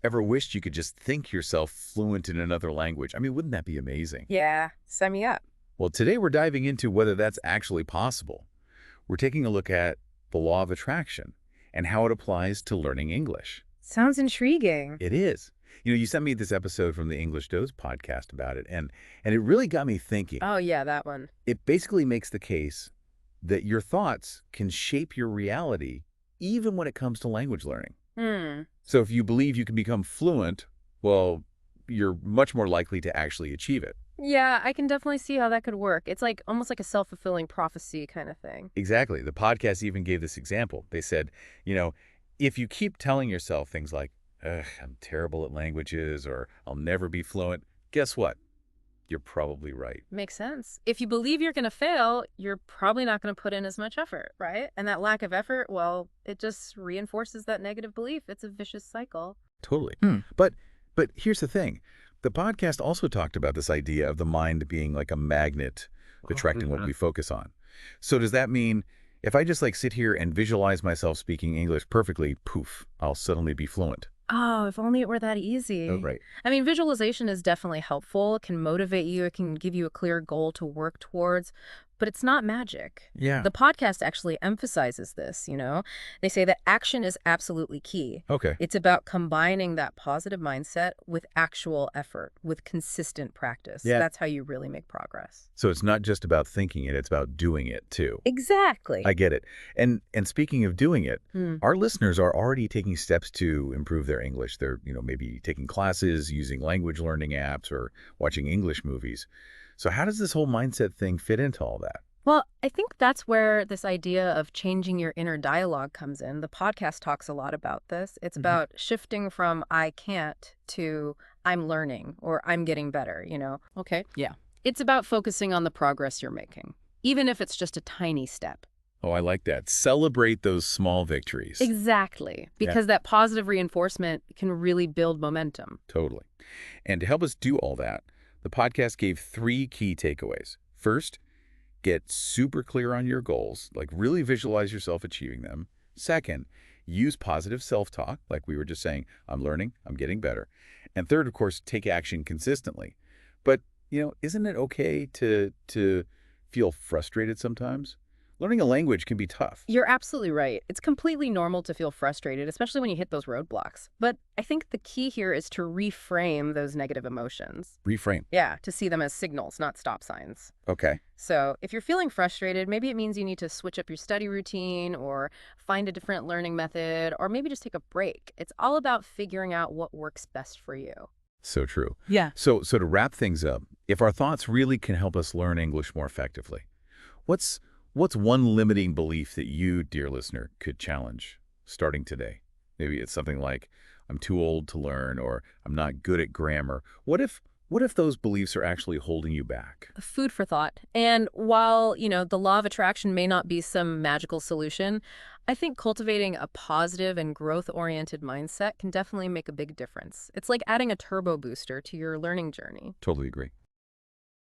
Ever wished you could just think yourself fluent in another language? I mean, wouldn't that be amazing? Yeah, sign me up. Well, today we're diving into whether that's actually possible. We're taking a look at the law of attraction and how it applies to learning English. Sounds intriguing. It is. You sent me this episode from the English Dose podcast about it, and it really got me thinking. Oh, yeah, that one. It basically makes the case that your thoughts can shape your reality even when it comes to language learning. So if you believe you can become fluent, well, you're much more likely to actually achieve it. Yeah, I can definitely see how that could work. It's like almost like a self-fulfilling prophecy kind of thing. Exactly. The podcast even gave this example. They said, if you keep telling yourself things like, ugh, I'm terrible at languages, or I'll never be fluent, guess what? You're probably right. Makes sense. If you believe you're going to fail, you're probably not going to put in as much effort, right? And that lack of effort, well, it just reinforces that negative belief. It's a vicious cycle. Totally. But here's the thing. The podcast also talked about this idea of the mind being like a magnet attracting what we focus on. So does that mean if I just sit here and visualize myself speaking English perfectly, poof, I'll suddenly be fluent? Oh, if only it were that easy. Oh, right. I mean, visualization is definitely helpful. It can motivate you. It can give you a clear goal to work towards, but it's not magic. Yeah. The podcast actually emphasizes this. They say that action is absolutely key. Okay. It's about combining that positive mindset with actual effort, with consistent practice. Yeah. That's how you really make progress. So it's not just about thinking it, it's about doing it too. Exactly. I get it. And speaking of doing it, our listeners are already taking steps to improve their English. They're, maybe taking classes, using language learning apps, or watching English movies. So how does this whole mindset thing fit into all that? Well, I think that's where this idea of changing your inner dialogue comes in. The podcast talks a lot about this. It's about shifting from I can't to I'm learning or I'm getting better, Okay. Yeah. It's about focusing on the progress you're making, even if it's just a tiny step. Oh, I like that. Celebrate those small victories. Exactly. Because that positive reinforcement can really build momentum. Totally. And to help us do all that, the podcast gave 3 key takeaways. First, get super clear on your goals, really visualize yourself achieving them. Second, use positive self-talk, like we were just saying, I'm learning, I'm getting better. And third, of course, take action consistently. But, isn't it okay to feel frustrated sometimes? Learning a language can be tough. You're absolutely right. It's completely normal to feel frustrated, especially when you hit those roadblocks. But I think the key here is to reframe those negative emotions. Reframe. Yeah, to see them as signals, not stop signs. Okay. So if you're feeling frustrated, maybe it means you need to switch up your study routine or find a different learning method, or maybe just take a break. It's all about figuring out what works best for you. So true. Yeah. So to wrap things up, if our thoughts really can help us learn English more effectively, what's one limiting belief that you, dear listener, could challenge starting today? Maybe it's something like, I'm too old to learn, or I'm not good at grammar. What if those beliefs are actually holding you back? Food for thought. And while, the law of attraction may not be some magical solution, I think cultivating a positive and growth-oriented mindset can definitely make a big difference. It's like adding a turbo booster to your learning journey. Totally agree.